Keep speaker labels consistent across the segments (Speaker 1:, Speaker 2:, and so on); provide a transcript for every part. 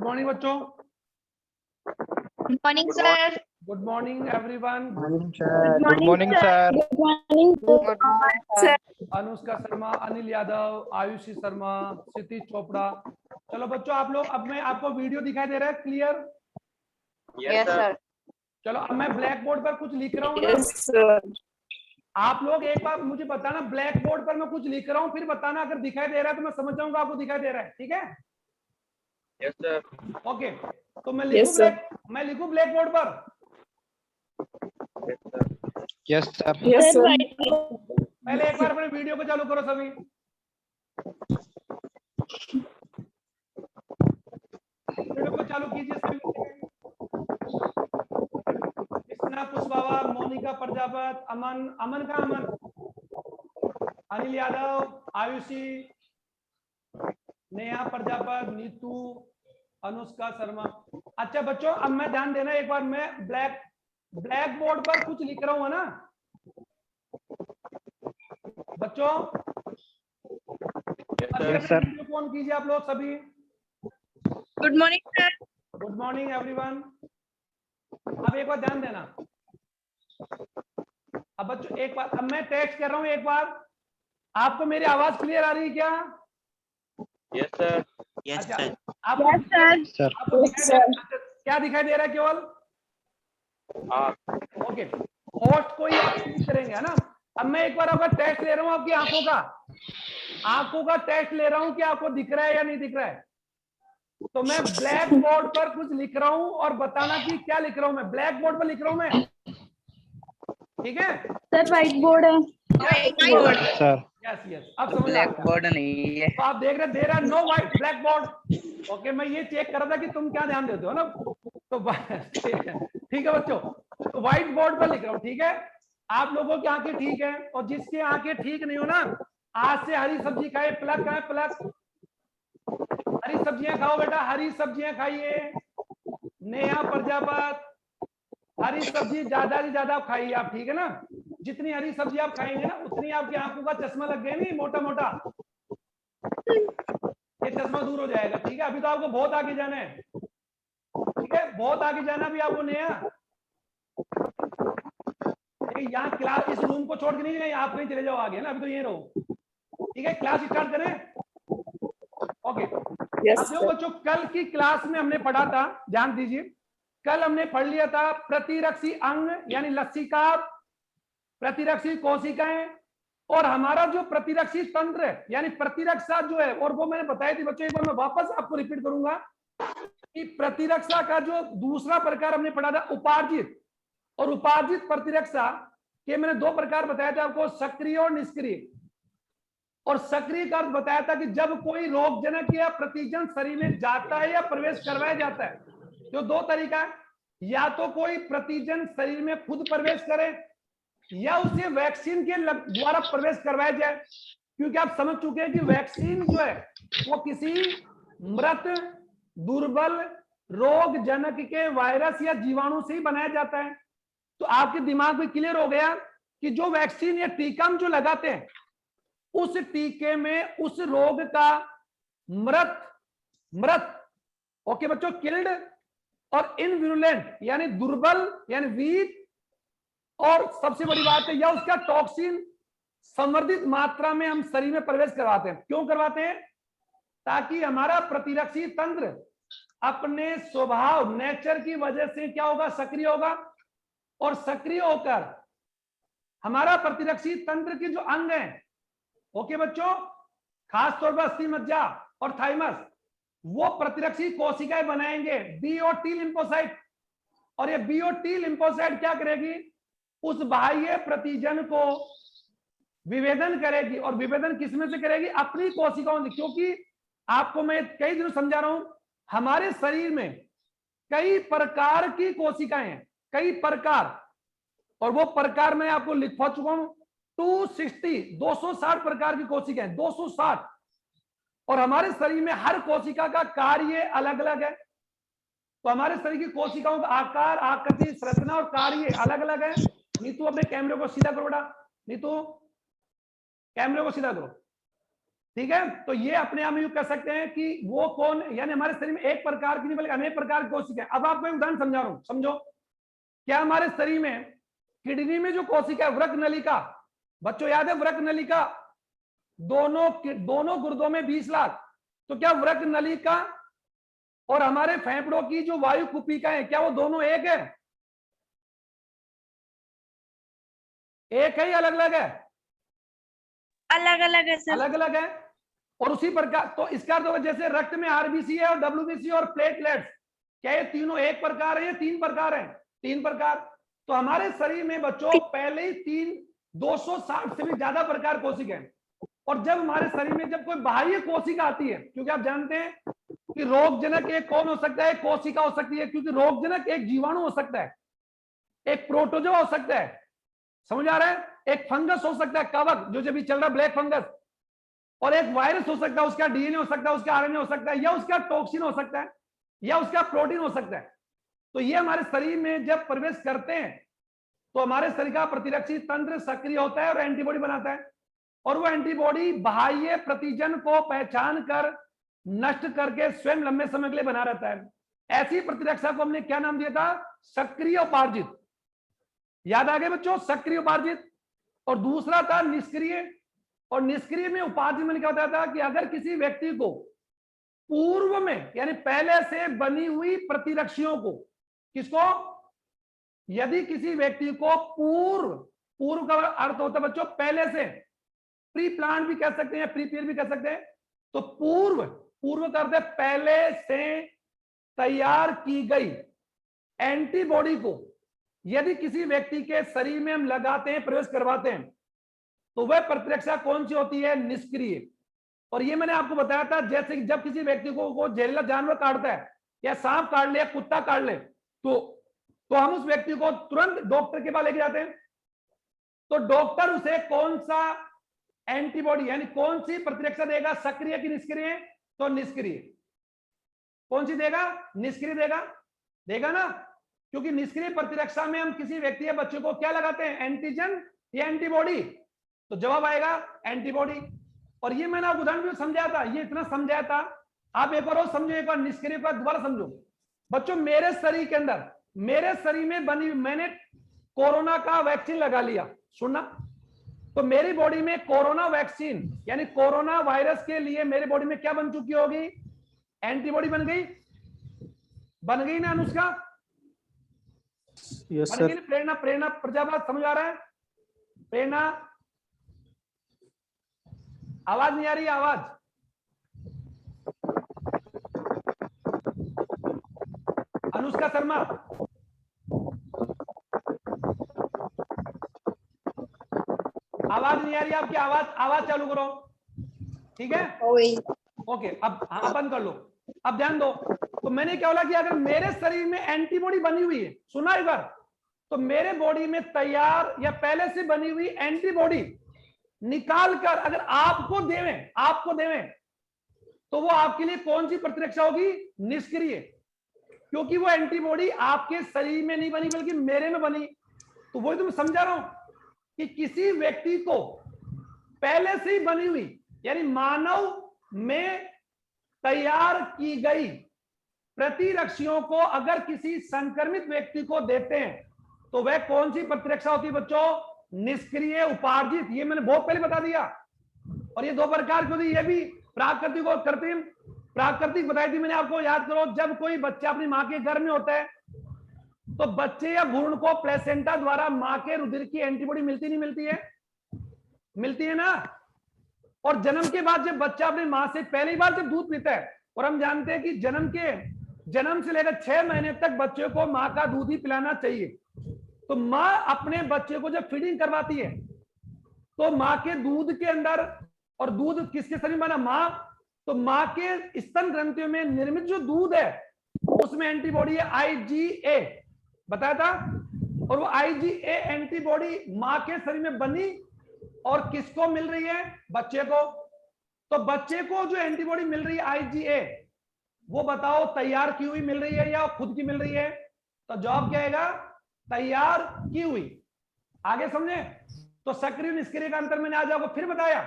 Speaker 1: Good morning बच्चों।
Speaker 2: Good morning sir.
Speaker 1: Good morning everyone.
Speaker 3: Good morning sir.
Speaker 1: Anushka Sharma, Anil Yadav, Ayushi Sharma, Kshitij Chopra. चलो बच्चों, आप लोग, अब मैं आपको वीडियो दिखाई दे रहा है क्लियर?
Speaker 2: Yes sir.
Speaker 1: चलो अब मैं ब्लैक बोर्ड पर कुछ लिख रहा हूँ ना।
Speaker 2: Yes sir.
Speaker 1: आप लोग एक बार मुझे बताना, ब्लैक बोर्ड पर मैं कुछ लिख रहा हूँ, फिर बताना अगर दिखाई दे रहा है तो मैं समझ जाऊंगा आपको दिखाई दे रहा है। ठीक है?
Speaker 3: Yes sir.
Speaker 1: ओके, तो मैं लिखूं ब्लैक बोर्ड पर।
Speaker 3: Yes sir.
Speaker 2: Yes sir.
Speaker 1: पहले एक बार अपने वीडियो को चालू करो सभी। वीडियो को चालू कीजिए सभी। कृष्णा कुशवाहा, मोनिका प्रजापत, अमन का अमन, अनिल यादव, आयुषी, नेहा प्रजापत, नीतू, अनुष्का शर्मा। अच्छा बच्चों, अब मैं ध्यान देना, एक बार मैं ब्लैक बोर्ड पर कुछ लिख रहा हूँ ना बच्चों। वीडियो ऑन कीजिए आप लोग सभी।
Speaker 2: Good morning sir.
Speaker 1: Good morning everyone. अब एक बार ध्यान देना। अब बच्चों एक बार, अब मैं टेक्स्ट कर रहा हूँ एक बार। आपको मेरी आवाज क्लियर आ रही है क्या?
Speaker 3: Yes sir.
Speaker 1: Yes sir. आपको क्या दिखाई दे रहा है केवल? ओके, होस्ट को ही आप क्लिक करेंगे, है ना? अब मैं एक बार आपका टेस्ट ले रहा हूँ, आपकी आंखों का टेस्ट ले रहा हूँ कि आपको दिख रहा है या नहीं दिख रहा है। तो मैं ब्लैक बोर्ड पर कुछ लिख रहा हूँ और बताना कि क्या लिख रहा हूँ। मैं ब्लैक बोर्ड पर लिख रहा हूँ मैं, ठीक है
Speaker 2: सर? व्हाइट बोर्ड है। White board
Speaker 3: sir.
Speaker 1: Yes yes, अब समझ
Speaker 4: ब्लैक बोर्ड नहीं है।
Speaker 1: तो आप देख रहे, दे रहा no white black board. Okay, मैं ये चेक कर रहा था कि तुम क्या ध्यान देते हो ना। तो ठीक है बच्चों, तो व्हाइट बोर्ड पर लिख रहा हूँ, ठीक है? आप लोगों की आंखें ठीक है, और जिसकी आंखें ठीक नहीं हो ना, आज से हरी सब्जी खाए। प्लग है प्लग, हरी सब्जियां खाओ बेटा, हरी सब्जियां खाइए। नेहा प्रजापत, हरी सब्जी ज्यादा से ज्यादा खाइए आप, ठीक है ना? जितनी हरी सब्जी आप खाएंगे ना, उतनी आपकी आंखों का चश्मा लग गया नहीं, मोटा मोटा, ये चश्मा दूर हो जाएगा। ठीक है, अभी तो आपको बहुत आगे जाना है, ठीक है? बहुत आगे जाना भी आपको। नेहा, यहाँ क्लास, इस रूम को छोड़ के नहीं जाए, आप कहीं चले जाओ आगे, ना अभी तो ये रहो, ठीक है? क्लास स्टार्ट करें। ओके बच्चों, कल की क्लास में हमने पढ़ा था, ध्यान दीजिए, कल हमने पढ़ लिया था प्रतिरक्षी अंग यानी लसिका, प्रतिरक्षी कोशिकाएं, और हमारा जो प्रतिरक्षी तंत्र है यानी प्रतिरक्षा जो है, और वो मैंने बताई थी बच्चों, एक बार मैं वापस आपको रिपीट करूंगा कि प्रतिरक्षा का जो दूसरा प्रकार हमने पढ़ा था उपार्जित, और उपार्जित प्रतिरक्षा के मैंने दो प्रकार बताया था आपको, सक्रिय और निष्क्रिय। और सक्रिय का अर्थ बताया था कि जब कोई रोगजनक या प्रतिजन शरीर में जाता है या प्रवेश करवाया जाता है, जो दो तरीका है, या तो कोई प्रतिजन शरीर में खुद प्रवेश करे या उसे वैक्सीन के द्वारा प्रवेश करवाया जाए। क्योंकि आप समझ चुके हैं कि वैक्सीन जो है वो किसी मृत, दुर्बल, रोगजनक के वायरस या जीवाणु से ही बनाया जाता है। तो आपके दिमाग में क्लियर हो गया कि जो वैक्सीन या टीका हम जो लगाते हैं, उस टीके में उस रोग का मृत ओके बच्चों, किल्ड, और इनविरुलेंट यानी दुर्बल यानी वीक, और सबसे बड़ी बात है, या उसका टॉक्सिन संवर्धित मात्रा में हम शरीर में प्रवेश करवाते हैं। क्यों करवाते हैं? ताकि हमारा प्रतिरक्षी तंत्र अपने स्वभाव, नेचर की वजह से क्या होगा, सक्रिय होगा, और सक्रिय होकर हमारा प्रतिरक्षी तंत्र के जो अंग हैं, ओके बच्चों, खासतौर पर अस्थि मज्जा और थाइमस, वो प्रतिरक्षी कोशिकाएं बनाएंगे, बी और टी लिम्फोसाइट। और ये बी और टी लिम्फोसाइट क्या करेगी, उस बाह्य प्रतिजन को विभेदन करेगी, और विभेदन किसमें से करेगी, अपनी कोशिकाओं से। क्योंकि आपको मैं कई दिनों समझा रहा हूं, हमारे शरीर में कई प्रकार की कोशिकाएं हैं, कई प्रकार, और वो प्रकार मैं आपको लिखवा चुका हूं, 260 प्रकार की कोशिकाएं, 260। और हमारे शरीर में हर कोशिका का कार्य अलग अलग है। तो हमारे शरीर की कोशिकाओं का आकार, आकृति, संरचना और कार्य अलग अलग है। नीतू अपने कैमरे को सीधा करो बेटा, नीतू कैमरे को सीधा करो। ठीक है, तो ये अपने आप में यूं कह सकते हैं कि वो कौन, यानी हमारे शरीर में एक प्रकार की नहीं बल्कि अनेक प्रकार की कोशिका है। अब आपको एक उदाहरण समझा रहा हूं, समझो। क्या हमारे शरीर में किडनी में जो कोशिका है वृक्क नलिका, बच्चों याद है वृक्क नलिका, दोनों गुर्दों में 20 लाख, तो क्या वृक्क नलिका और हमारे फेफड़ों की जो वायु कुपिका है, क्या वो दोनों एक है? एक है या अलग अलग है?
Speaker 2: अलग अलग है सर।
Speaker 1: अलग अलग है। और उसी प्रकार, तो इसका अर्थ होगा जैसे रक्त में आरबीसी है और डब्ल्यूबीसी और प्लेटलेट्स, क्या ये तीनों एक प्रकार है या 3 प्रकार है? 3 प्रकार। तो हमारे शरीर में बच्चों पहले ही 260 से भी ज्यादा प्रकार कोशिका है। और जब हमारे शरीर में जब कोई बाह्य कोशिका आती है, क्योंकि आप जानते हैं कि रोगजनक एक कौन हो सकता है? कोशिका हो सकती है, क्योंकि रोगजनक एक जीवाणु हो सकता है, एक प्रोटोजोआ हो सकता है, समझ आ रहा है, एक फंगस हो सकता है, कवक जो जब चल रहा है ब्लैक फंगस, और एक वायरस हो सकता है, उसका डीएनए हो सकता है, उसका आरएनए हो सकता है, या उसका टॉक्सिन हो सकता है, या उसका प्रोटीन हो सकता है। तो ये हमारे शरीर में जब प्रवेश करते हैं तो हमारे शरीर का प्रतिरक्षी तंत्र सक्रिय होता है और एंटीबॉडी बनाता है, और वो एंटीबॉडी बाह्य प्रतिजन को पहचान कर नष्ट करके स्वयं लंबे समय के लिए बना रहता है। ऐसी प्रतिरक्षा को हमने क्या नाम दिया था? सक्रिय उपार्जित। याद आ गए बच्चों? सक्रिय उपार्जित। और दूसरा था निष्क्रिय। और निष्क्रिय में उपार्जित मैंने क्या बताया था कि अगर किसी व्यक्ति को पूर्व में यानी पहले से बनी हुई प्रतिरक्षियों को, किसको? यदि किसी व्यक्ति को पूर्व का अर्थ होता है बच्चों पहले से, प्री प्लान भी कह सकते हैं, प्रीपेयर भी कह सकते हैं। तो पूर्व का अर्थ है पहले से तैयार की गई एंटीबॉडी को यदि किसी व्यक्ति के शरीर में हम लगाते हैं, प्रवेश करवाते हैं, तो वह प्रतिरक्षा कौन सी होती है? निष्क्रिय। और ये मैंने आपको बताया था, जैसे कि जब किसी व्यक्ति को वो जहरीला जानवर काटता है, या सांप काट ले या कुत्ता काट ले, तो हम उस व्यक्ति को तुरंत डॉक्टर के पास लेके जाते हैं। तो डॉक्टर उसे कौन सा एंटीबॉडी यानी कौन सी प्रतिरक्षा देगा? सक्रिय की निष्क्रिय? तो निष्क्रिय। कौन सी देगा? निष्क्रिय देगा ना, क्योंकि निष्क्रिय प्रतिरक्षा में हम किसी व्यक्ति या बच्चे को क्या लगाते हैं? एंटीजन या एंटीबॉडी। तो जवाब आएगा एंटीबॉडी। और ये मैंने आपको उदाहरण भी समझाया था, ये इतना समझाया था, आप एक और समझो, एक बार निष्क्रिय का दोबारा समझो बच्चों। मेरे शरीर में बनी, मैंने कोरोना का वैक्सीन लगा लिया, सुनना, तो मेरी बॉडी में कोरोना वैक्सीन यानी कोरोना वायरस के लिए मेरी बॉडी में क्या बन चुकी होगी? एंटीबॉडी बन गई ना अनुष्का?
Speaker 4: Yes sir.
Speaker 1: प्रेरणा प्रजापत समझ आ रहा है? प्रेरणा, आवाज नहीं आ रही? आवाज अनुष्का शर्मा, आवाज नहीं आ रही आपकी? आवाज चालू करो, ठीक है? ओके, अब बंद कर लो। अब ध्यान दो, तो मैंने क्या बोला कि अगर मेरे शरीर में एंटीबॉडी बनी हुई है, सुना एक बार, तो मेरे बॉडी में तैयार या पहले से बनी हुई एंटीबॉडी निकाल कर अगर आपको देवें तो वो आपके लिए कौन सी प्रतिरक्षा होगी? निष्क्रिय। क्योंकि वो एंटीबॉडी आपके शरीर में नहीं बनी बल्कि मेरे में बनी। तो वही तो मैं समझा रहा हूं कि किसी व्यक्ति को पहले से ही बनी हुई यानी मानव में तैयार की गई प्रतिरक्षियों को अगर किसी संक्रमित व्यक्ति को देते हैं तो वह कौन सी प्रतिरक्षा होती है बच्चों? निष्क्रिय उपार्जित। ये मैंने बहुत पहले बता दिया। और ये 2 प्रकार की होती है, ये भी प्राकृतिक और कृत्रिम। प्राकृतिक बताई थी मैंने आपको, याद करो, जब कोई बच्चा अपनी मां के गर्भ में होता है तो बच्चे या भ्रूण को प्लेसेंटा द्वारा मां के रुधिर की एंटीबॉडी मिलती नहीं मिलती है? मिलती है ना। और जन्म के बाद जब बच्चा अपनी मां से पहली बार जब दूध पीता है, और हम जानते हैं कि जन्म से लेकर 6 महीने तक बच्चे को मां का दूध ही पिलाना चाहिए, तो मां अपने बच्चे को जब फीडिंग करवाती है तो मां के दूध के अंदर, और दूध किसके शरीर में बना? मां। तो मां के स्तन ग्रंथियों में निर्मित जो दूध है उसमें एंटीबॉडी है IgA, बताया था। और वो IgA एंटीबॉडी मां के शरीर में बनी और किसको मिल रही है? बच्चे को। तो बच्चे को जो एंटीबॉडी मिल रही है IgA, वो बताओ तैयार की हुई मिल रही है या खुद की मिल रही है? तो जवाब क्या आएगा? तैयार की हुई। आगे समझे? तो सक्रिय निष्क्रिय का अंतर मैंने आज आपको फिर बताया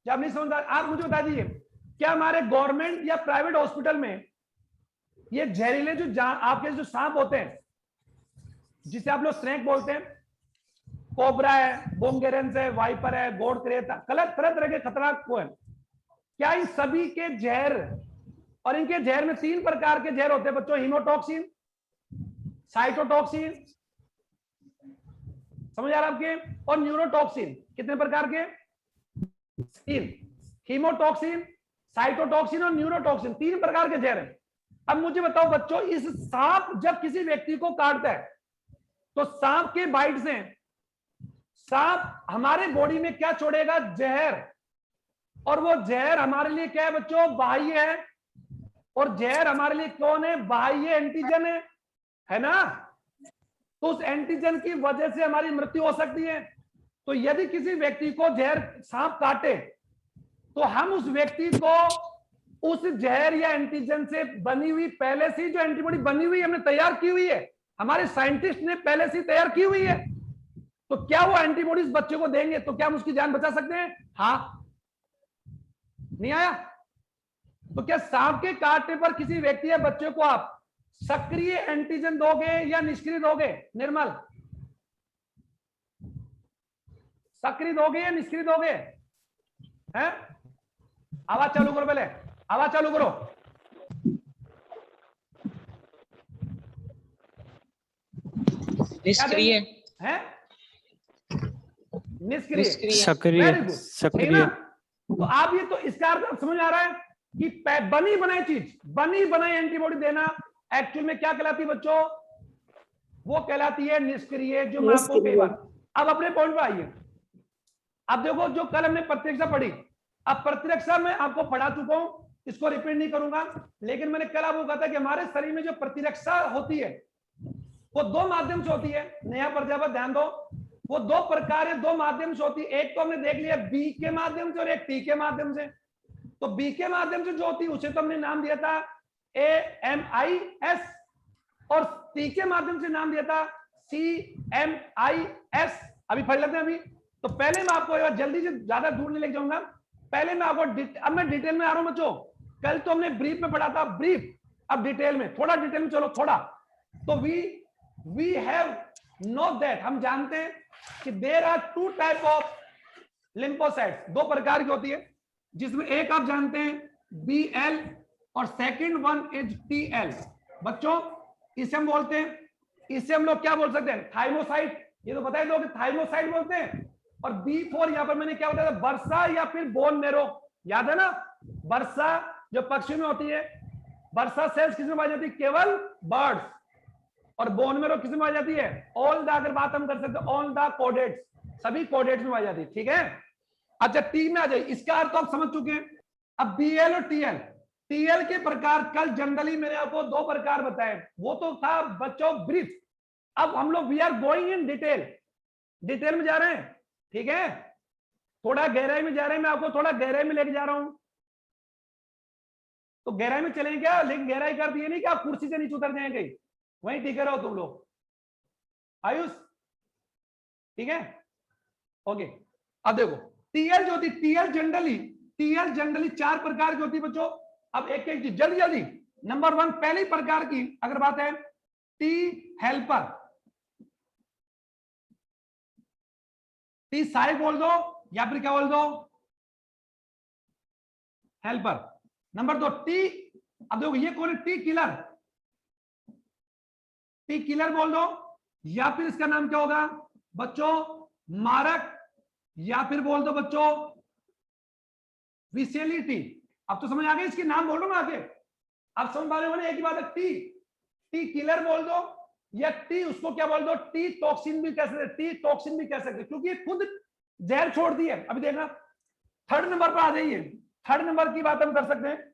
Speaker 1: जब नहीं समझ आप मुझे बता दीजिए, क्या हमारे गवर्नमेंट या प्राइवेट हॉस्पिटल में ये जहरीले जो आपके जो सांप होते हैं, जिसे आप लोग स्नेक बोलते हैं, कोबरा है, बोंगेरेंस है, वाइपर है, गोड क्रेता, तरह तरह के खतरनाक को है, क्या इन सभी के जहर, और इनके जहर में 3 प्रकार के जहर होते हैं बच्चों, हीमोटॉक्सिन, साइटोटॉक्सिन, समझ आ रहा आपके, और न्यूरोटॉक्सिन। कितने प्रकार के? 3। हीमोटॉक्सिन, साइटोटॉक्सिन और न्यूरोटॉक्सिन, 3 प्रकार के जहर हैं। अब मुझे बताओ बच्चों, इस सांप जब किसी व्यक्ति को काटता है तो सांप के बाइट से सांप हमारे बॉडी में क्या छोड़ेगा? जहर। और वो जहर हमारे लिए क्या है बच्चों? बाह्य है। और जहर हमारे लिए कौन है? बाह्य एंटीजन है ना? तो उस एंटीजन की वजह से हमारी मृत्यु हो सकती है। तो यदि किसी व्यक्ति को जहर सांप काटे तो हम उस व्यक्ति को उस जहर या एंटीजन से बनी हुई पहले से जो एंटीबॉडी बनी हुई हमने तैयार की हुई है, हमारे साइंटिस्ट ने पहले से तैयार की हुई है, तो क्या वो एंटीबॉडीज बच्चे को देंगे तो क्या हम उसकी जान बचा सकते हैं? हाँ। नहीं आया? तो क्या सांप के काटने पर किसी व्यक्ति या बच्चे को आप सक्रिय एंटीजन दोगे या निष्क्रिय दोगे? निर्मल, सक्रिय दोगे या निष्क्रिय दोगे? हैं? आवाज चालू करो, पहले आवाज चालू करो।
Speaker 4: निष्क्रिय
Speaker 1: है, निष्क्रिय,
Speaker 4: सक्रिय,
Speaker 1: वेरी गुड, सक्रिय। तो आप ये तो इसका अर्थ समझ आ रहा है कि बनी बनाई चीज, बनी बनाई एंटीबॉडी देना एक्चुअल में क्या कहलाती है बच्चों? वो कहलाती है निष्क्रिय, जो मैं आपको कई बार। अब अपने पॉइंट पे आइए। अब देखो, जो कल हमने प्रतिरक्षा पढ़ी, अब प्रतिरक्षा में आपको पढ़ा चुका हूं, इसको रिपीट नहीं करूंगा, लेकिन मैंने कल आपको कहा था कि हमारे शरीर में जो प्रतिरक्षा होती है वो 2 माध्यम से होती है। नया प्रजापत ध्यान दो, वो 2 प्रकार है, 2 माध्यम से होती है। एक तो हमने देख लिया बी के माध्यम से और एक टी के माध्यम से। तो बी के माध्यम से जो होती है उसे तो हमने नाम दिया था AMIS, और टी के माध्यम से नाम दिया था CMIS। अभी पढ़ लेते हैं अभी। तो पहले मैं आपको जल्दी से, ज्यादा दूर नहीं लेके जाऊंगा, पहले मैं आपको अब मैं डिटेल में आ रहा हूं बच्चों। कल तो हमने ब्रीफ में पढ़ा था, ब्रीफ, अब डिटेल में, थोड़ा डिटेल में चलो थोड़ा। तो वी हैव नो दैट, हम जानते हैं कि there are 2 type of lymphocytes, 2 प्रकार की होती है, जिसमें एक आप जानते हैं BL और सेकंड वन इज TL। बच्चों इसे हम बोलते हैं, इसे हम लोग क्या बोल सकते हैं? थाइमोसाइट। ये तो पता है लोग थाइमोसाइट बोलते हैं। और B4 यहां पर मैंने क्या बताया था? वर्षा या फिर बोन मेरो, याद है ना? वर्षा जो पक्षी में होती है, वर्षा सेल्स किसमें पाई जाती है? केवल बर्ड्स। और बोन मेरो किसमें पाई जाती है? ऑल द, अगर बात हम कर सकते हैं ऑल द कोडेट्स, सभी कोडेट्स में पाई जाती है। ठीक है, अच्छा टी में आ जाइए, इसका अर्थ आप समझ चुके हैं। अब BL और TL, TL के प्रकार कल जनरली मैंने आपको 2 प्रकार बताए, वो तो था बच्चों ब्रीफ। अब हम लोग we are going in detail, detail में जा रहे हैं। ठीक है, थोड़ा गहराई में जा रहे हैं, मैं आपको थोड़ा गहराई में लेके जा रहा हूं। तो गहराई में चलेंगे क्या? लेकिन गहराई कर दिए नहीं कि आप कुर्सी से नीचे उतर जाएंगे, वहीं टिके रहो तुम लोग। आयुष ठीक है, ओके। अब देखो TL जो होती, TL जनरली 4 प्रकार की होती है बच्चों। अब एक एक जल्दी जल्दी। नंबर 1, पहली प्रकार की अगर बात है T हेल्पर, T साइड बोल दो या फिर क्या बोल दो? हेल्पर। नंबर 2 T, अब देखो ये कौन है? T किलर, T किलर बोल दो, या फिर इसका नाम क्या होगा बच्चों? मारक, या फिर बोल दो बच्चों विसेलिटी। अब तो समझ आ गया, इसके नाम बोलो ना आगे, आप समझ पा रहे हो ना? एक ही बात है, टी किलर बोल दो, या टी उसको क्या बोल दो? टी टॉक्सिन भी कह सकते, टी टॉक्सिन भी कह सकते, क्योंकि ये खुद जहर छोड़ती है। अभी देखना, थर्ड नंबर पर आ जाइए, थर्ड नंबर की बात हम कर सकते हैं,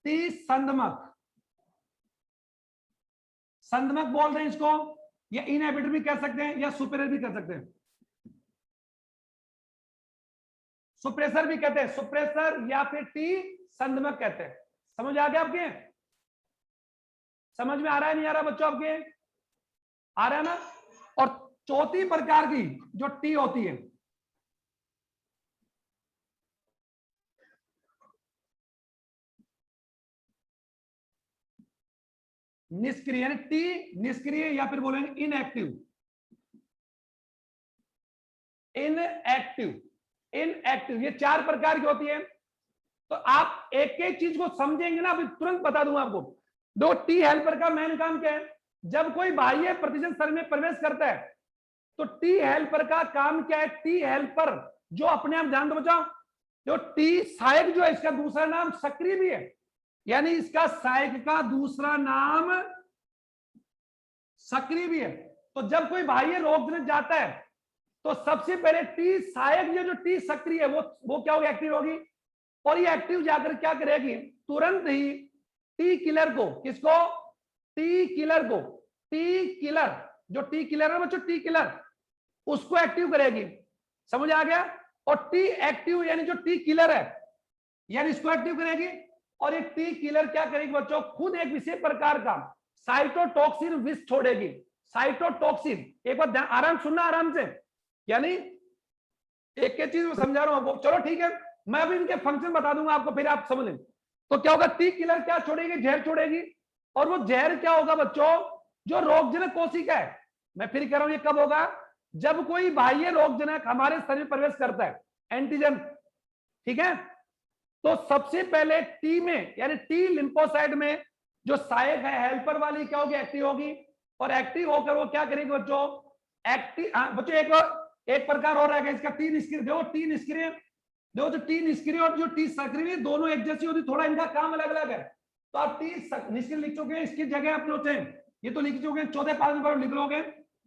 Speaker 1: टी संदमक, संदमक बोल रहे हैं इसको, या इनहिबिटर भी कह सकते हैं, या सुपेरियर भी कह सकते हैं, सुप्रेसर भी कहते हैं, सुप्रेसर या फिर टी संदमक कहते हैं। समझ आ गया आपके? समझ में आ रहा है नहीं आ रहा बच्चों आपके? आ रहा है ना? और चौथी प्रकार की जो टी होती है, निष्क्रिय, यानी टी निष्क्रिय या फिर बोलेंगे इनएक्टिव। इनएक्टिव, इनएक्टिव, ये 4 प्रकार की होती है। तो आप एक एक चीज को समझेंगे ना, अभी तुरंत बता दूंगा आपको। दो, टी हेल्पर का मेन काम क्या है? जब कोई बाह्य प्रतिजन शरीर में प्रवेश करता है तो टी हेल्पर का काम क्या है? टी हेल्पर जो अपने आप, ध्यान दो बचाओ, जो टी सहायक जो है, इसका दूसरा नाम सक्रिय भी है, यानी इसका सहायक का दूसरा नाम सक्रिय भी है। तो जब कोई बाह्य रोगजनक जाता है तो सबसे पहले टी सहायक जो टी सक्रिय है वो क्या होगी? एक्टिव होगी। और ये एक्टिव जाकर क्या करेगी? तुरंत ही टी किलर को, किसको? टी किलर को, टी किलर, जो टी किलर है बच्चों, टी किलर, उसको एक्टिव करेगी। समझ आ गया? और टी एक्टिव यानी जो टी किलर है, यानी इसको एक्टिव करेगी। और ये टी किलर क्या करेगी बच्चों? खुद एक विशेष प्रकार का साइटोटॉक्सिन विष छोड़ेगी। साइटोटॉक्सिन, एक बार आराम सुनना, आराम से, यानी एक एक चीज समझा रहा हूं आपको। चलो ठीक है, मैं अभी इनके फंक्शन बता दूंगा आपको, फिर आप समझ लें। तो क्या होगा? टी किलर क्या छोड़ेगी? जहर छोड़ेगी। और वो जहर क्या होगा बच्चों? जो रोगजनक कोशिका है, मैं फिर कह रहा हूं, ये कब होगा? जब कोई बाह्य रोगजनक हमारे शरीर में प्रवेश करता है, एंटीजन, ठीक है, तो सबसे पहले टी में, यानी टी लिम्फोसाइट में जो सहायक है, हेल्पर वाली, क्या होगी? एक्टिव होगी। और एक्टिव होकर वो क्या करेगी बच्चों? एक्टिव, बच्चों एक प्रकार और रहेगा इसका, टी निष्क्रिय। देखो टी निष्क्रिय, जो टी निष्क्रिय और जो टी सक्रिय दोनों एक जैसी होती, थोड़ा इनका काम अलग अलग है। तो आप टी निष्क्रिय लिख चुके हैं, इसकी जगह आप होते हैं, ये तो लिख चुके हैं, चौथे पांच नंबर लिख लोगे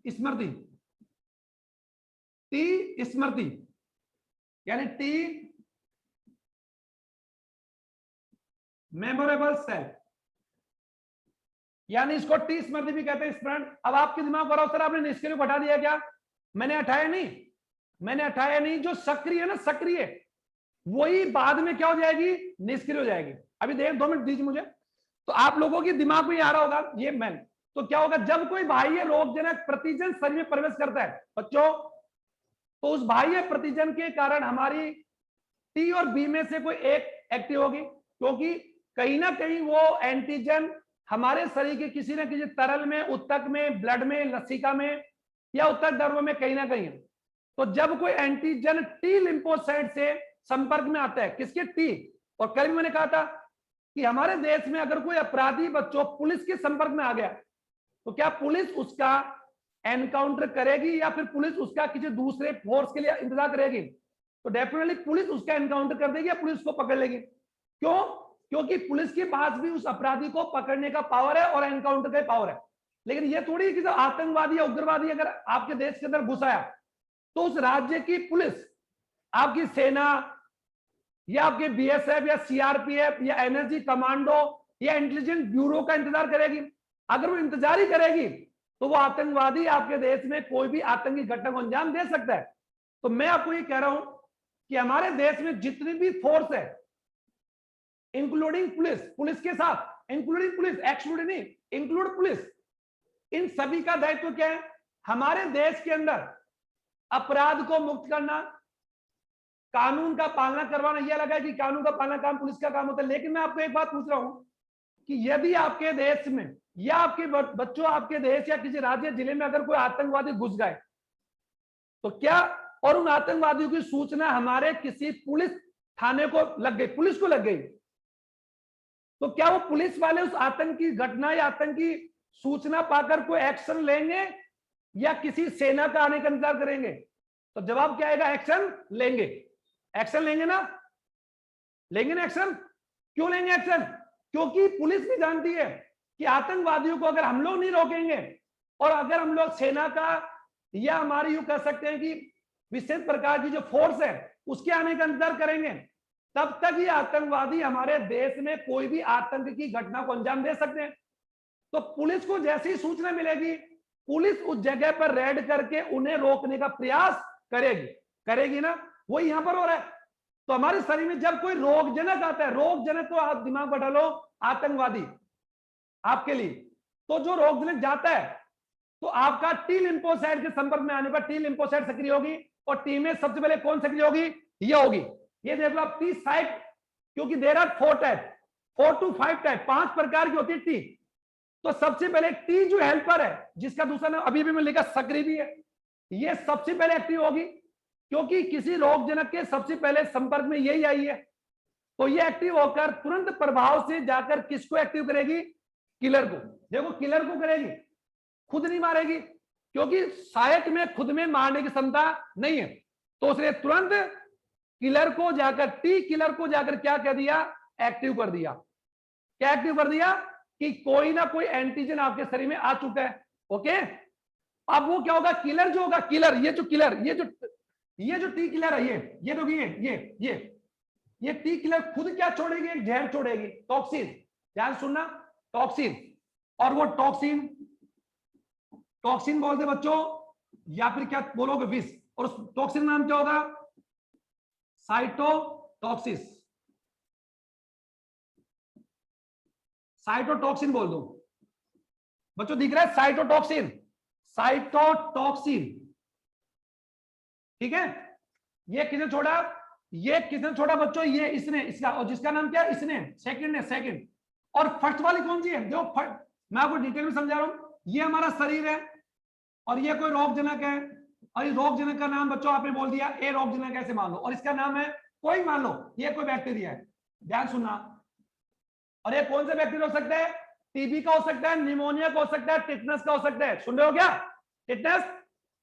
Speaker 1: स्मृति, टी स्मृति, यानी टी मेमोरेबल सेल, यानी इसको टी स्मृति भी कहते हैं, स्मरण। अब आपके दिमाग पर सर आपने निष्क्रिय को हटा दिया क्या? मैंने हटाया नहीं, मैंने हटाया नहीं। जो सक्रिय है ना, सक्रिय, वही बाद में क्या हो जाएगी? निष्क्रिय हो जाएगी। अभी देख, 2 मिनट दीजिए मुझे। तो आप लोगों के दिमाग में आ रहा होगा ये मैन, तो क्या होगा? जब कोई बाह्य रोगजनक प्रतिजन शरीर में प्रवेश करता है बच्चों, तो उस बाह्य प्रतिजन के कारण हमारी टी और बी में से कोई एक एक्टिव होगी, क्योंकि कहीं ना कहीं वो एंटीजन हमारे शरीर के किसी न किसी तरल में, उत्तक में, ब्लड में, लसिका में या उत्तक द्रव्य में कहीं ना कहीं। तो जब कोई एंटीजन टी लिम्फोसाइट से संपर्क में आता है, किसके? टी। और कल भी मैंने कहा था कि हमारे देश में अगर कोई अपराधी बच्चों पुलिस के संपर्क में आ गया, तो क्या पुलिस उसका एनकाउंटर करेगी या फिर पुलिस उसका किसी दूसरे फोर्स के लिए इंतजार करेगी? तो डेफिनेटली पुलिस उसका एनकाउंटर कर देगी या पुलिस को पकड़ लेगी। क्यों? क्योंकि पुलिस के पास भी उस अपराधी को पकड़ने का पावर है और एनकाउंटर का पावर है। लेकिन ये थोड़ी कि आतंकवादी या उग्रवादी अगर आपके देश के अंदर घुस आया तो उस राज्य की पुलिस, आपकी सेना या आपके बीएसएफ या सीआरपीएफ या एनएसजी कमांडो या इंटेलिजेंस ब्यूरो का इंतजार करेगी? अगर वो इंतजार ही करेगी तो वो आतंकवादी आपके देश में कोई भी आतंकी घटना को अंजाम दे सकता है। तो मैं आपको ये कह रहा हूं कि हमारे देश में जितनी भी फोर्स है, इंक्लूडिंग पुलिस, पुलिस के साथ इंक्लूडिंग पुलिस, एक्सक्लूडिंग नहीं, इंक्लूड पुलिस, इन सभी का दायित्व क्या है? हमारे देश के अंदर अपराध को मुक्त करना, कानून का पालना करवाना। यह लगा कि कानून का पालना काम पुलिस का काम होता है। लेकिन मैं आपको एक बात पूछ रहा हूं कि यदि आपके देश में या आपके बच्चों, आपके देश या किसी राज्य जिले में अगर कोई आतंकवादी घुस गए, तो क्या, और उन आतंकवादियों की सूचना हमारे किसी पुलिस थाने को लग गई, पुलिस को लग गई, तो क्या वो पुलिस वाले उस आतंकी घटना या आतंकी सूचना पाकर कोई एक्शन लेंगे या किसी सेना का आने का इंतजार करेंगे? तो जवाब क्या आएगा? एक्शन लेंगे। एक्शन लेंगे ना, लेंगे ना एक्शन। क्यों लेंगे एक्शन? क्योंकि पुलिस भी जानती है कि आतंकवादियों को अगर हम लोग नहीं रोकेंगे और अगर हम लोग सेना का या हमारी यूं कह सकते हैं कि विशेष प्रकार की जो फोर्स है उसके आने का इंतजार करेंगे, तब तक ये आतंकवादी हमारे देश में कोई भी आतंक की घटना को अंजाम दे सकते हैं। तो पुलिस को जैसी ही सूचना मिलेगी, पुलिस उस जगह पर रेड करके उन्हें रोकने का प्रयास करेगी, करेगी ना। वो यहां पर हो रहा है। तो हमारे शरीर में जब कोई रोगजनक आता है, रोगजनक को आप दिमाग बैठा लो, आतंकवादी आपके लिए, तो जो रोगजनक जाता है तो आपका टी लिम्फोसाइट के संपर्क में आने पर टी लिम्फोसाइट सक्रिय होगी और टी में सबसे पहले कौन सक्रिय होगी, ये होगी। ये देख लो आप टी साइट, क्योंकि there are 4 type, 4 to 5 type, 5 प्रकार की होती है टी। तो सबसे पहले टी जो हेल्पर है, जिसका दूसरा नाम अभी भी मैं लिखा सक्रिय भी है, ये सबसे पहले एक्टिव होगी, क्योंकि किसी रोगजनक के सबसे पहले संपर्क में यही आई है। तो ये एक्टिव होकर तुरंत प्रभाव से जाकर किसको एक्टिव करेगी, किलर को। देखो किलर को करेगी, खुद नहीं मारेगी, क्योंकि सहायक में खुद में मारने की क्षमता नहीं है। तो उसने तुरंत किलर को जाकर, टी किलर को जाकर क्या कह दिया, एक्टिव कर दिया। क्या एक्टिव कर दिया कि कोई ना कोई एंटीजन आपके शरीर में आ चुका है। ओके, अब वो क्या होगा, किलर जो होगा, किलर, ये जो किलर, ये जो टी किलर है, ये देखिए, ये टी किलर खुद क्या छोड़ेगी, एक जहर छोड़ेगी, टॉक्सिन। ध्यान सुनना, टॉक्सिन। और वो टॉक्सिन बोलते बच्चों, या फिर क्या बोलोगे, विष। और उस टॉक्सिन नाम क्या होगा, साइटोटॉक्सिस, साइटोटॉक्सिन बोल दो बच्चों, दिख रहा है साइटोटॉक्सिन, साइटोटॉक्सिन। ठीक है, ये किसने छोड़ा, ये किसने छोड़ा बच्चों, ये इसने, इसका, और जिसका नाम क्या है, इसने, सेकंड ने, सेकंड। और फर्स्ट वाली कौन सी है, जो मैं आपको डिटेल में समझा रहा हूं। ये हमारा शरीर है और ये कोई रोगजनक है, और इस रोगजनक का नाम बच्चों आपने बोल दिया ए रोगजनक, ऐसे मान लो, और इसका नाम है कोई, मान लो ये कोई बैक्टीरिया है। ध्यान सुनना, और ये कौन सा बैक्टीरिया हो सकता है, टीबी का हो सकता है, निमोनिया का हो सकता है, टिटनस का हो सकता है। सुन रहे हो क्या, टिटनस,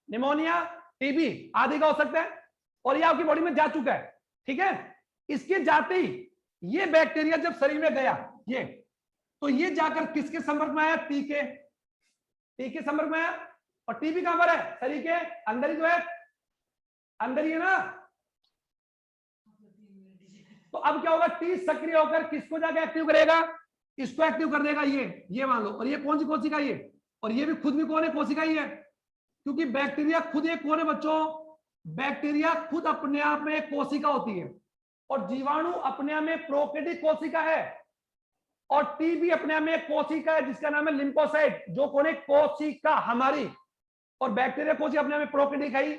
Speaker 1: निमोनिया, टीबी आदि का हो सकता है, और ये आपकी बॉडी में जा चुका है। ठीक है, इसके जाते ही ये बैक्टीरिया जब शरीर में गया, ये तो ये जाकर किसके संपर्क में आया, टी के संपर्क में आया। और टीबी कहां पर है, शरीर के अंदर ही तो है, अंदर ही है ना। तो अब क्या होगा, टी सक्रिय होकर किसको जाकर एक्टिव करेगा, इसको एक्टिव कर देगा, ये मान लो। और ये कौन सी कोशिका, ये, और ये भी खुद भी कौन है, कोशिका ही है, क्योंकि बैक्टीरिया खुद एक कौन है बच्चों, बैक्टीरिया खुद अपने आप में एक कोशिका होती है, और जीवाणु अपने आप में प्रोकैरियोटिक कोशिका है, और टी भी अपने आप में एक कोशिका है जिसका नाम है लिम्फोसाइट, जो कौन है, कोशिका हमारी, और बैक्टीरिया कोशिका अपने आप में प्रोकैरियोटिक है।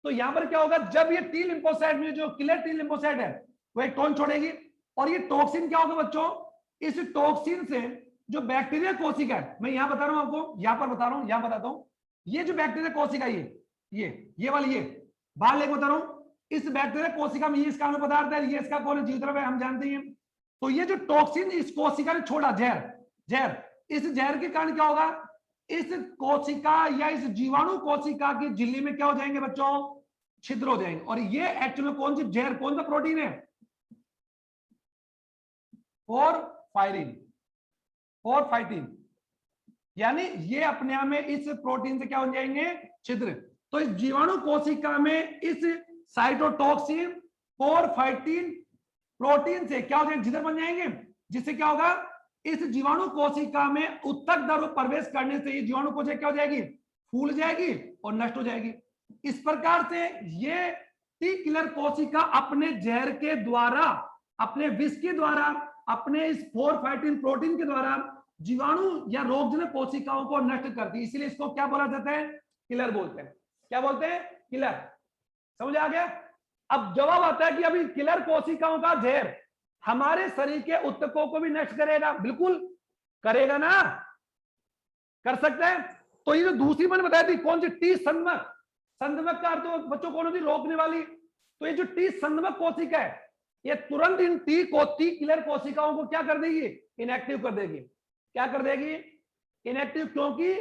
Speaker 1: तो यहां पर क्या होगा, जब ये टी लिम्फोसाइट में, जो किलर टी लिम्फोसाइट है, वो एक टोन छोड़ेगी, और ये टॉक्सिन क्या होगा बच्चों, इस टॉक्सिन से जो बैक्टीरिया कोशिका है, मैं यहां बता रहा हूं आपको, यहां पर बता रहा हूं, यहां बताता हूं, ये जो बैक्टीरिया कोशिका, ये वाली, ये बाहर लेके बता रहा हूं, इस बैक्टीरिया कोशिका में ये इसका अणु पदार्थ है, ये इसका कौन जीव द्रव्य है, हम जानते हैं। तो ये जो टॉक्सिन इस कोशिका ने छोड़ा, जहर, इस जहर के कारण क्या होगा, इस कोशिका या इस जीवाणु कोशिका की झिल्ली में क्या हो जाएंगे बच्चों, छिद्र हो जाएंगे। और ये एक्चुअली कौन सी जहर, कौन सा प्रोटीन है, पोरफाइटिन, यानी ये अपने आप में इस प्रोटीन से क्या हो जाएंगे, छिद्र। तो इस जीवाणु कोशिका में इस साइटोटॉक्सिन, पोरफाइटिन प्रोटीन से क्या हो जाएंगे, छिद्र बन जाएंगे, जिससे क्या होगा, इस जीवाणु कोशिका में उत्तक द्रव प्रवेश करने से ये जीवाणु कोशिका क्या हो जाएगी, फूल जाएगी और नष्ट हो जाएगी। इस प्रकार से ये टी किलर कोशिका अपने जहर के द्वारा, अपने विष के द्वारा, अपने इस पोरफाइटिन प्रोटीन के द्वारा जीवाणु या रोगजनक कोशिकाओं को नष्ट करती है। इसीलिए इसको क्या बोला जाता है, किलर बोलते हैं। क्या बोलते हैं, किलर। समझ आ गया। अब जवाब आता है कि अभी किलर कोशिकाओं का जहर हमारे शरीर के उत्तकों को भी नष्ट करेगा, बिल्कुल करेगा ना, कर सकते हैं। तो ये जो दूसरी मैंने बताई थी, कौन सी, टी संदमक, संदमक का अर्थ बच्चों कौन होती, रोकने वाली। तो ये जो टी संदमक कोशिका है, ये तुरंत इन टी किलर कोशिकाओं को क्या कर देगी, इनएक्टिव कर देगी। क्या कर देगी, इनएक्टिव। क्योंकि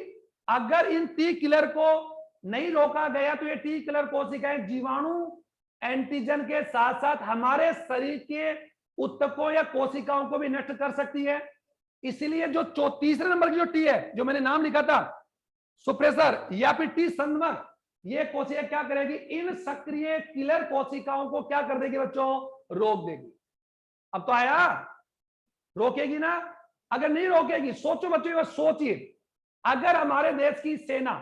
Speaker 1: अगर इन टी किलर को नहीं रोका गया तो ये टी किलर कोशिकाएं जीवाणु एंटीजन के साथ साथ हमारे शरीर के उत्तकों या कोशिकाओं को भी नष्ट कर सकती है। इसलिए जो तीसरे नंबर की जो टी है, जो मैंने नाम लिखा था, सुप्रेसर या फिर टी संदमक, ये कोशिका क्या करेगी, इन सक्रिय किलर कोशिकाओं को क्या कर देगी बच्चों, रोक देगी। अब तो आया, रोकेगी ना। अगर नहीं रोकेगी, सोचो बच्चों, सोचिए, अगर हमारे देश की सेना,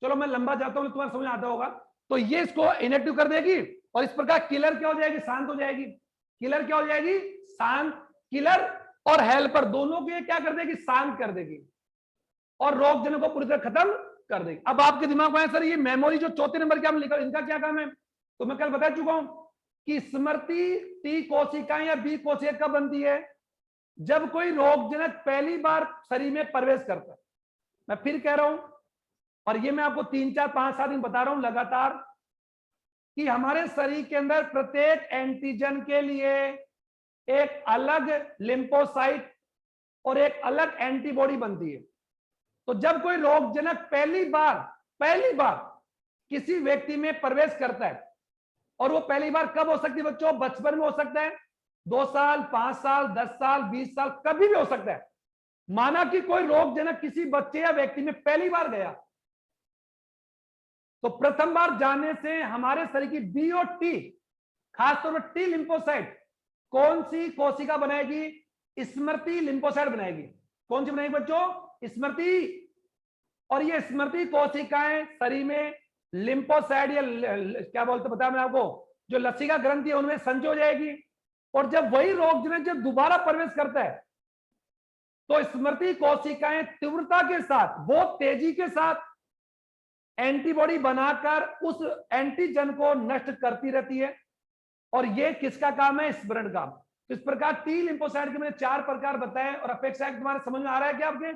Speaker 1: चलो मैं लंबा जाता हूं, तुम्हारा समझ आता होगा, तो ये इसको इनएक्टिव कर देगी, और इस प्रकार किलर क्या हो जाएगी, शांत हो जाएगी। किलर क्या हो जाएगी, शांत। किलर और हेल्पर दोनों को ये क्या कर देगी, शांत कर देगी। और रोग जनों को पूरी तरह खत्म कर देगी। अब आपके दिमाग में आया सर ये मेमोरी जो चौथे नंबर के आपने लिखा इनका क्या काम है? तो मैं कल बता चुका हूं कि स्मृति टी कोशिकाएं या बी कोशिका कब बनती है? जब कोई रोगजनक पहली बार शरीर में प्रवेश करता है। मैं फिर कह रहा हूं, और ये मैं आपको 3 4 5 7 दिन बता रहा हूं लगातार, कि हमारे शरीर के अंदर प्रत्येक एंटीजन के लिए एक अलग लिम्फोसाइट और एक अलग एंटीबॉडी बनती है। तो जब कोई रोगजनक पहली बार किसी व्यक्ति में प्रवेश करता है, और वो पहली बार कब हो सकती है बच्चों? बचपन में हो सकता है, 2 साल, 5 साल, 10 साल, 20 साल, कभी भी हो सकता है। माना कि कोई रोगजनक किसी बच्चे या व्यक्ति में पहली बार गया, तो प्रथम बार जाने से हमारे शरीर की बी और टी, खासतौर पर टी लिम्फोसाइट कौन सी कोशिका बनाएगी? स्मृति लिम्फोसाइट बनाएगी। कौन सी बनाएगी बच्चों? स्मृति। और ये स्मृति कोशिकाएं शरीर में लिम्फोसाइट या क्या बोलते बताया मैं आपको, जो लसीका ग्रंथि है उनमें संचय हो जाएगी। और जब वही रोगजनक जब दोबारा प्रवेश करता है, तो स्मृति कोशिकाएं तीव्रता के साथ, बहुत तेजी के साथ एंटीबॉडी बनाकर उस एंटीजन को नष्ट करती रहती है। और ये किसका काम है? स्मरण का। तो इस प्रकार टी लिम्फोसाइट के मैंने 4 प्रकार बताए, और अपेक्षा तुम्हारे समझ में आ रहा है क्या आपके?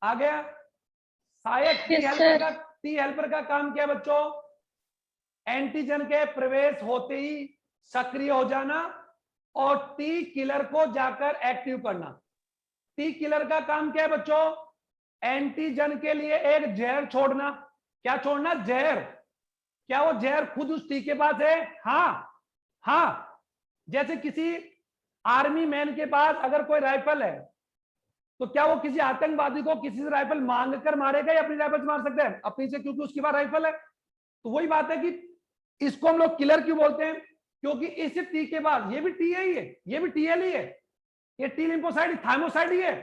Speaker 1: आ गया? सहायक टी हेल्पर का काम क्या है बच्चों? एंटीजन के प्रवेश होते ही सक्रिय हो जाना और टी किलर को जाकर एक्टिव करना। टी किलर का काम क्या है बच्चों? एंटीजन के लिए एक जहर छोड़ना। क्या छोड़ना? जहर। क्या वो जहर खुद उस टी के पास है? हाँ। जैसे किसी आर्मी मैन के पास अगर कोई राइफल है, तो क्या वो किसी आतंकवादी को किसी से राइफल मांग कर मारेगा या अपनी राइफल से मार सकता है? अपनी से, क्योंकि उसके पास राइफल है। तो वही बात है कि इसको हम लोग किलर क्यों बोलते हैं? क्योंकि इस टी के बाद, ये भी टी है, ये भी टीएल ही है, ये टी लिम्फोसाइट थाइमोसाइट ही है,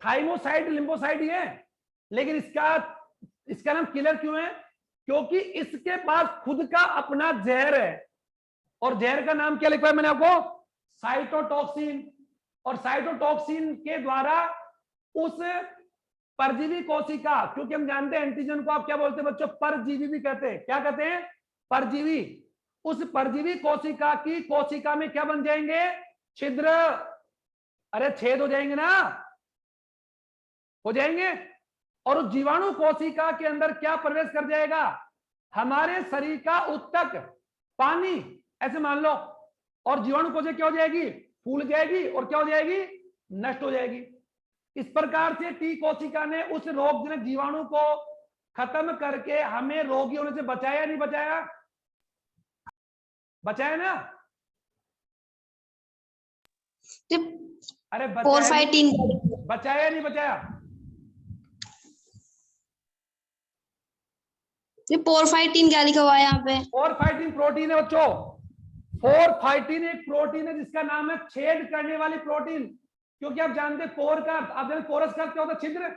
Speaker 1: थाइमोसाइट लिम्फोसाइट ही है। लेकिन इसका नाम किलर क्यों है? क्योंकि इसके पास खुद का अपना जहर है। और जहर का नाम क्या लिखा है मैंने आपको? साइटोटॉक्सिन। और साइटोटॉक्सिन के द्वारा उस परजीवी कोशिका, क्योंकि हम जानते हैं एंटीजन को आप क्या बोलते हैं बच्चों? परजीवी भी कहते हैं। क्या कहते हैं? परजीवी। उस परजीवी कोशिका की कोशिका में क्या बन जाएंगे? छिद्र। अरे छेद हो जाएंगे ना, हो जाएंगे। और उस जीवाणु कोशिका के अंदर क्या प्रवेश कर जाएगा? हमारे शरीर का उत्तक पानी, ऐसे मान लो। और जीवाणु कोशिका क्या हो जाएगी? फूल जाएगी और क्या हो जाएगी? नष्ट हो जाएगी। इस प्रकार से टी कोशिका ने उस रोगजनक जीवाणु को खत्म करके हमें रोगी होने से बचाया नहीं बचाया? बचाया ना? अरे बचाया नहीं बचाया?
Speaker 2: पोरफाइटिन क्या लिखा हुआ है यहाँ पे?
Speaker 1: पोरफाइटिन प्रोटीन है बच्चों। पोरफाइटिन एक प्रोटीन है जिसका नाम है छेद करने वाली प्रोटीन। क्योंकि आप जानते हैं पोर का, आप जानते पोरस का क्या होता है? छिद्र।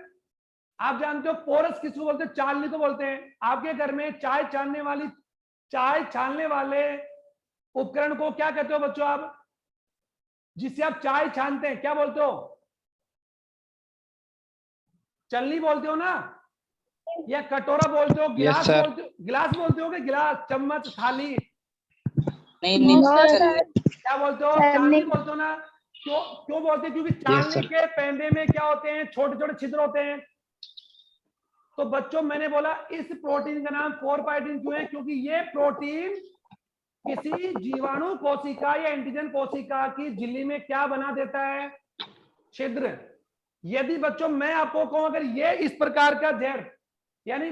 Speaker 1: आप जानते हो पोरस किसको बोलते हैं? चालनी को बोलते हैं। आपके घर में चाय छानने वाले उपकरण को क्या कहते हो बच्चों आप? जिससे आप चाय छानते हैं क्या बोलते हो? चलनी बोलते हो ना? या कटोरा बोलते हो? गिलास बोलते हो? गिलास बोलते हो कि गिलास, चम्मच, थाली?
Speaker 2: नहीं सर।
Speaker 1: क्या बोलते हो? चालनी बोलते हो ना? क्यों बोलते हैं? क्योंकि चालनी के पेंदे में क्या होते हैं? छोटे छोटे छिद्र होते हैं। तो बच्चों मैंने बोला इस प्रोटीन का नाम पोरफाइटिन क्यों है? क्योंकि ये प्रोटीन किसी जीवाणु कोशिका या एंटीजन कोशिका की झिल्ली में क्या बना देता है? छिद्र। यदि बच्चों मैं आपको कहूं अगर ये इस प्रकार का जहर, यानी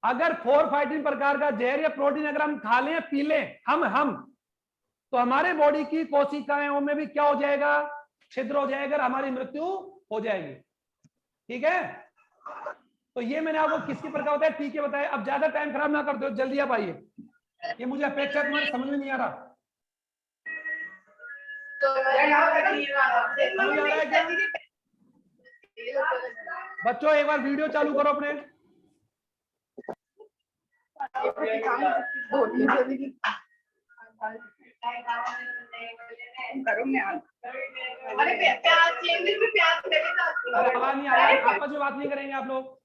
Speaker 1: अगर पोरफाइटिन प्रकार का जहर या प्रोटीन अगर हम खा लें, पी लें हम तो हमारे बॉडी की कोशिकाओं में भी क्या हो जाएगा? छिद्र हो जाएगा, हमारी मृत्यु हो जाएगी। ठीक है? तो ये मैंने आपको किसकी प्रकार बताया? ठीक है बताया। अब ज्यादा टाइम खराब ना करते हो, जल्दी आप आइए। ये मुझे अपेक्षा तुम्हारे समझ में नहीं आ रहा। समझ आ रहा है क्या बच्चों? एक बार वीडियो चालू करो अपने। अरे आवाज नहीं आ रहा है, आपस में बात नहीं करेंगे आप लोग,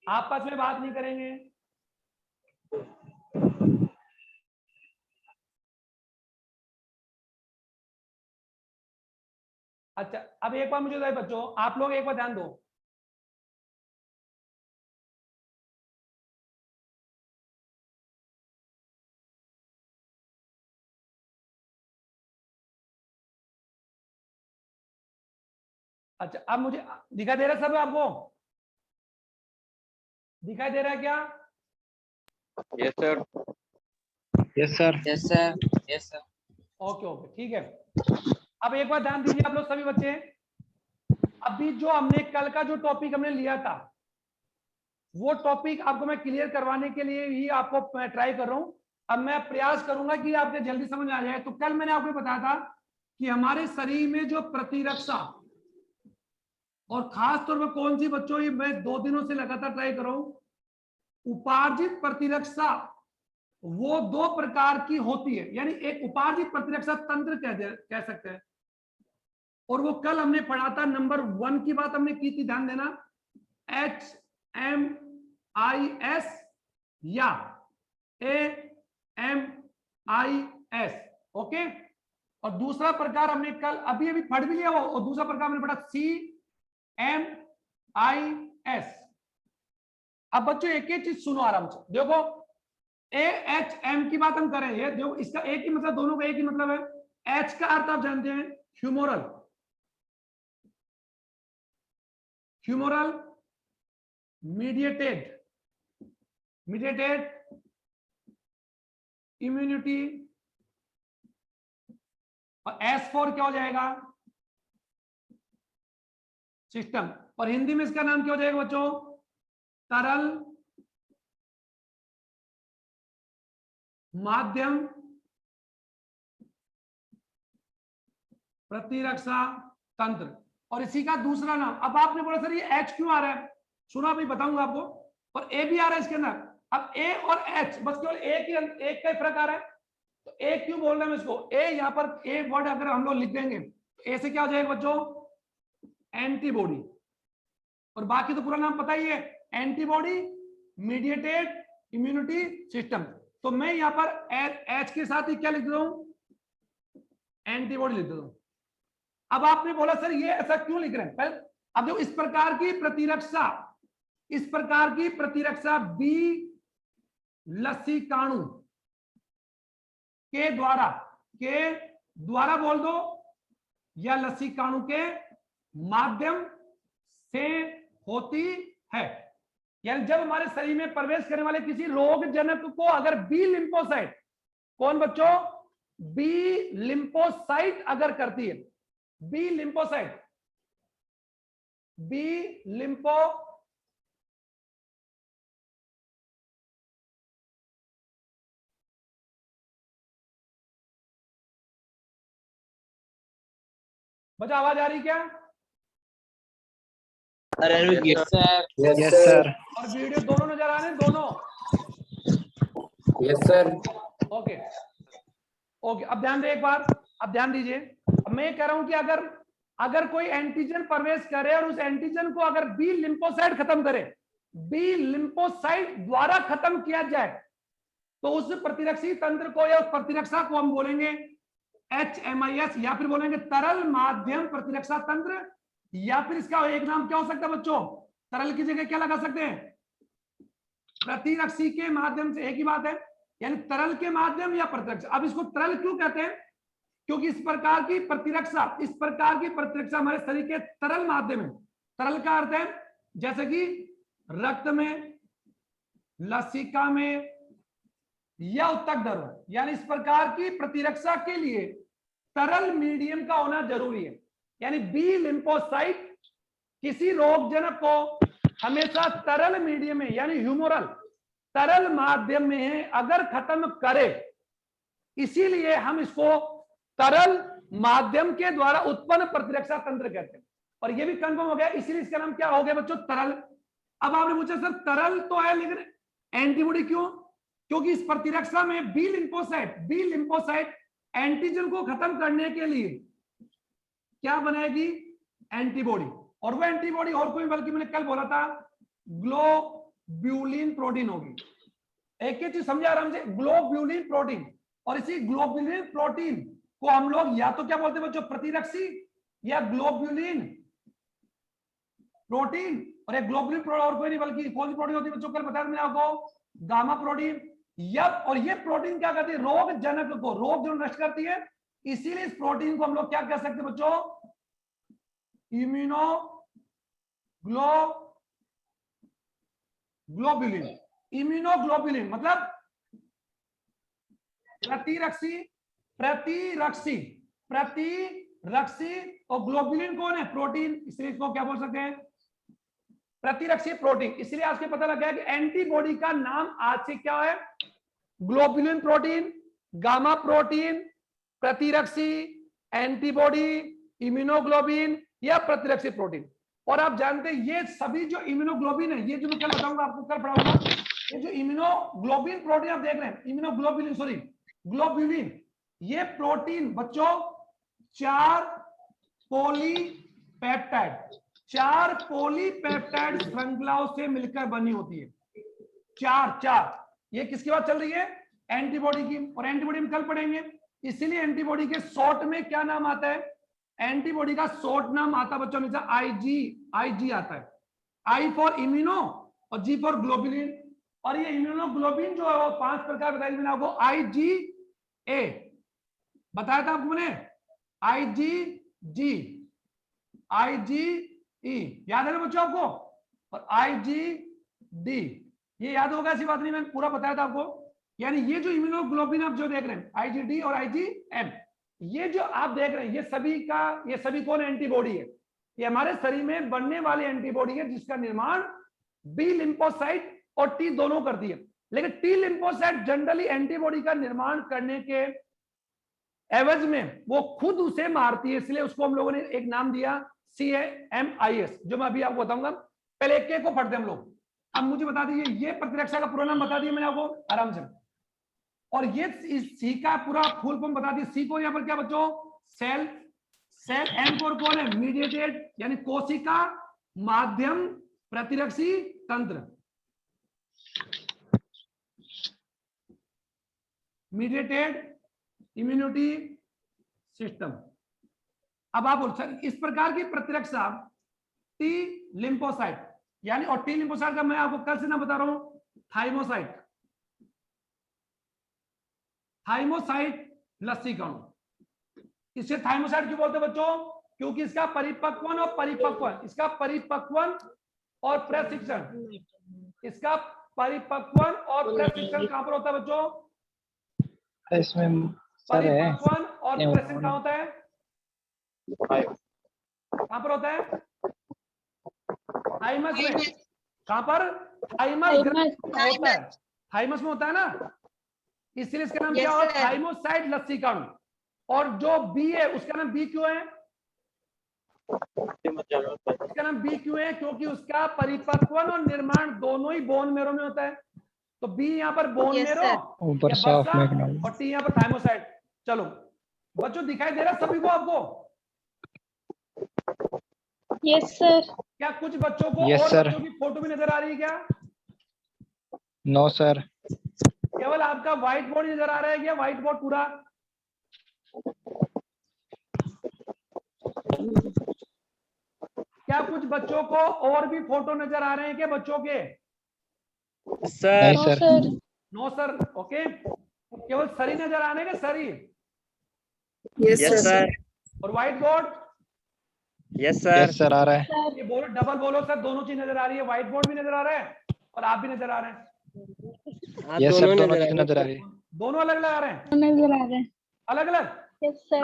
Speaker 1: आपस में बात नहीं करेंगे। अच्छा अब एक बार मुझे बताइए बच्चों, आप लोग एक बार ध्यान दो। अच्छा अब मुझे दिखाई दे रहा है सब आपको? दिखाई दे रहा है क्या?
Speaker 3: Yes, sir. Yes, sir.
Speaker 2: Yes sir, yes sir.
Speaker 1: Okay okay ठीक है। अब एक बार ध्यान दीजिए आप लोग सभी बच्चे, अभी जो हमने कल का जो टॉपिक हमने लिया था वो टॉपिक आपको मैं क्लियर करवाने के लिए ही आपको ट्राई कर रहा हूं। अब मैं प्रयास करूंगा कि आपको जल्दी समझ आ जाए। तो कल मैंने आपको बताया था कि हमारे शरीर में जो प्रतिरक्षा, और खास तौर पर कौन सी बच्चों, ये मैं 2 दिनों से लगातार ट्राई कर रहा हूं, उपार्जित प्रतिरक्षा वो 2 प्रकार की होती है। यानी एक उपार्जित प्रतिरक्षा तंत्र कह सकते हैं, और वो कल हमने पढ़ा था। नंबर 1 की बात हमने की थी, ध्यान देना, HMIS या AMIS। ओके, और दूसरा प्रकार हमने कल अभी पढ़ भी लिया वो, और दूसरा प्रकार हमने पढ़ा CMIS। अब बच्चों एक एक चीज सुनो आराम से, देखो AHM की बात हम कर रहे हैं, देखो इसका एक ही मतलब, दोनों का एक ही मतलब है। H का अर्थ आप जानते हैं ह्यूमोरल, ह्यूमोरल मीडिएटेड इम्यूनिटी, और S4 क्या हो जाएगा? सिस्टम। और हिंदी में इसका नाम क्या हो जाएगा बच्चों? तरल माध्यम प्रतिरक्षा तंत्र। और इसी का दूसरा नाम, अब आपने बोला सर ये H क्यों आ रहा है, सुनो अभी बताऊंगा आपको, और A भी आ रहा है इसके अंदर। अब A और H बस केवल एक का ही फर्क आ रहा है। तो A क्यों बोल रहे हैं इसको? A यहां पर A वर्ड अगर हम लोग लिख देंगे तो A से क्या हो जाएगा बच्चों? एंटीबॉडी। और बाकी तो पूरा नाम पता ही है, एंटीबॉडी मीडिएटेड इम्यूनिटी सिस्टम। तो मैं यहां पर H के साथ ही क्या लिख देता हूं? एंटीबॉडी लिख देता हूं। अब आपने बोला सर ये ऐसा क्यों लिख रहे हैं? पहले अब देखो, इस प्रकार की प्रतिरक्षा बी लसीकाणु के द्वारा बोल दो, या लसीकाणु के माध्यम से होती है। यानी जब हमारे शरीर में प्रवेश करने वाले किसी रोगजनक को अगर बी लिम्फोसाइट, कौन बच्चों? बी लिम्फोसाइट अगर करती है, बी लिम्फोसाइट, बच्चा आवाज आ रही क्या?
Speaker 2: Yes sir,
Speaker 3: Yes, sir.
Speaker 1: और वीडियो दोनों नजर आ रहे हैं? दोनों?
Speaker 3: Yes, sir.
Speaker 1: ओके ओके, अब ध्यान दे एक बार, अब ध्यान दीजिए। अब मैं कह रहा हूं कि अगर कोई एंटीजन प्रवेश करे और उस एंटीजन को अगर बी लिम्फोसाइट खत्म करे, बी लिम्फोसाइट द्वारा खत्म किया जाए, तो उस प्रतिरक्षी तंत्र को या उस प्रतिरक्षा को हम बोलेंगे HMIS, या फिर बोलेंगे तरल माध्यम प्रतिरक्षा तंत्र, या फिर इसका एक नाम क्या हो सकता है बच्चों? तरल की जगह क्या लगा सकते हैं? प्रतिरक्षी के माध्यम से, एक ही बात है, यानी तरल के माध्यम या प्रतिरक्षा। अब इसको तरल क्यों कहते हैं? क्योंकि इस प्रकार की प्रतिरक्षा हमारे शरीर के तरल माध्यम है। तरल का अर्थ है जैसे कि रक्त में, लसिका में, या उत्तक द्रव, यानी इस प्रकार की प्रतिरक्षा के लिए तरल मीडियम का होना जरूरी है। यानी बी लिम्फोसाइट किसी रोगजनक को हमेशा तरल मीडियम में, यानी ह्यूमोरल तरल माध्यम में अगर खत्म करे, इसीलिए हम इसको तरल माध्यम के द्वारा उत्पन्न प्रतिरक्षा तंत्र कहते हैं। और यह भी कंफर्म हो गया, इसीलिए इसका नाम क्या हो गया बच्चों? तरल। अब आपने पूछा सर तरल तो है लेकिन एंटीबॉडी क्यों? क्योंकि इस प्रतिरक्षा में बी लिम्फोसाइट एंटीजन को खत्म करने के लिए क्या बनाएगी? एंटीबॉडी। और वो एंटीबॉडी और कोई बल्कि मैंने कल बोला था ग्लोब्यूलिन प्रोटीन होगी। एक ही चीज समझे आराम से, ग्लोब्यूलिन प्रोटीन। और इसी ग्लोब्यूलिन प्रोटीन को हम लोग या तो क्या बोलते हैं बच्चों? प्रतिरक्षी या ग्लोब्यूलिन प्रोटीन। और एक ग्लोब्यूलिन प्रोटीन और कोई नहीं बल्कि कौन सी प्रोटीन होती है बच्चों? कल बताया मैंने आपको, गामा प्रोटीन। और ये प्रोटीन क्या करती है? रोग जनक को, रोग जो नष्ट करती है। इसीलिए इस प्रोटीन को हम लोग क्या कह सकते हैं बच्चों? ग्लोब्यूलिन। इम्यूनोग्लोब्यूलिन मतलब प्रतिरक्षी, प्रतिरक्षी, प्रतिरक्षी। और ग्लोब्यूलिन कौन है? प्रोटीन। इसलिए इसको क्या बोल सकते हैं? प्रतिरक्षी प्रोटीन। इसलिए आज के पता लग गया कि एंटीबॉडी का नाम आज से क्या है? ग्लोब्यूलिन प्रोटीन, गामा प्रोटीन, प्रतिरक्षी, एंटीबॉडी, इम्यूनोग्लोबिन या प्रतिरक्षी प्रोटीन। और आप जानते हैं ये सभी जो इम्यूनोग्लोबिन है, ये जो मैं कल बताऊंगा आपको, कल पढ़ाऊंगा, ये जो इम्यूनोग्लोबिन प्रोटीन आप देख रहे हैं, इम्यूनोग्लोबुलिन सॉरी ग्लोब्यूलिन, ये प्रोटीन बच्चों 4 पॉलीपेप्टाइड, 4 पॉलीपेप्टाइड श्रृंखलाओं से मिलकर बनी होती है। 4 ये किसकी बात चल रही है? एंटीबॉडी की। और एंटीबॉडी हम कल पढ़ेंगे। इसीलिए एंटीबॉडी के शॉर्ट में क्या नाम आता है? एंटीबॉडी का शॉर्ट नाम आता है बच्चों हमेशा आईजी आता है। आई फॉर इम्यूनो और जी फॉर ग्लोबुलिन। और ये इम्यूनोग्लोबिन जो है वो 5 प्रकार बताया मैंने आपको। IgA बताया था आपको मैंने, IgG, IgE याद है ना बच्चों आपको, और IgD ये याद होगा, ऐसी बात नहीं, मैंने पूरा बताया था आपको। यानी ये जो इम्यूनोग्लोबिन आप जो देख रहे हैं IgD और IgM, ये जो आप देख रहे हैं ये सभी कौन एंटीबॉडी है? ये हमारे शरीर में बनने वाली एंटीबॉडी है जिसका निर्माण बी लिम्फोसाइट और टी दोनों करती है। लेकिन टी लिम्फोसाइट जनरली एंटीबॉडी का निर्माण करने के एवज में वो खुद उसे मारती है, इसलिए उसको हम लोगों ने एक नाम दिया CAMIS, जो मैं अभी आपको बताऊंगा। पहले एक को पढ़ते हम लोग। अब मुझे बता दीजिए ये प्रतिरक्षा का पूरा नाम बता दिया मैंने आपको आराम से। और ये सी का पूरा फुल फॉर्म बता दिया। सी को यहाँ पर क्या बच्चों? सेल। एम को कौन है? मीडिएटेड यानी कोशिका माध्यम प्रतिरक्षी तंत्र, मीडिएटेड इम्यूनिटी सिस्टम। अब आप बोल सकते इस प्रकार की प्रतिरक्षा टी लिम्फोसाइट यानी, और टी लिम्फोसाइट का मैं आपको कल से ना बता रहा हूं, थाइमोसाइट, थाइमोसाइट लसीकण। इसे थाइमोसाइट क्यों बोलते हैं बच्चों? क्योंकि इसका परिपक्वन और परिपक्वन, इसका परिपक्वन और प्रशिक्षण, इसका परिपक्वन और प्रशिक्षण कहां पर होता है बच्चों?
Speaker 3: इसमें
Speaker 1: परिपक्वन और प्रशिक्षण कहां होता है? कहां पर होता है? थाइमस में। कहां पर? थाइमस होता है, थाइमस में होता है ना, इसलिए इसका नाम क्या होता है? थाइमोसाइट लसीकण। और जो बी है उसका नाम बी क्यों है? इसका नाम बी क्यों है? क्योंकि उसका परिपक्वन और निर्माण दोनों ही बोन मेरो में होता है। तो बी यहाँ पर बोन मेरो
Speaker 3: ऊपर
Speaker 1: और टी यहाँ पर थाइमोसाइट। चलो बच्चों दिखाई दे रहा सभी को आपको?
Speaker 4: Yes sir.
Speaker 1: क्या कुछ बच्चों को
Speaker 3: Yes,
Speaker 1: और
Speaker 3: sir.
Speaker 1: बच्चों की फोटो भी नजर आ रही है क्या?
Speaker 3: No sir.
Speaker 1: केवल आपका व्हाइट बोर्ड नजर आ रहा है क्या? व्हाइट बोर्ड पूरा? क्या कुछ बच्चों को और भी फोटो नजर आ रहे हैं क्या बच्चों के?
Speaker 3: नहीं
Speaker 4: no
Speaker 3: sir.
Speaker 4: Sir.
Speaker 1: No sir. Okay, केवल सरी नजर आने के सरी?
Speaker 5: Yes sir.
Speaker 1: और व्हाइट बोर्ड?
Speaker 3: यस सर आ रहा है।
Speaker 1: ये बोलो, डबल बोलो सर, दोनों चीज नजर आ रही है, व्हाइट बोर्ड भी नजर आ रहा है और आप भी नजर आ रहे हैं।
Speaker 3: यस सर, दोनों चीजें नजर आ रही है।
Speaker 1: दोनों अलग अलग आ रहे हैं?
Speaker 4: नजर आ रहा है।
Speaker 1: अलग अलग?
Speaker 4: Yes sir.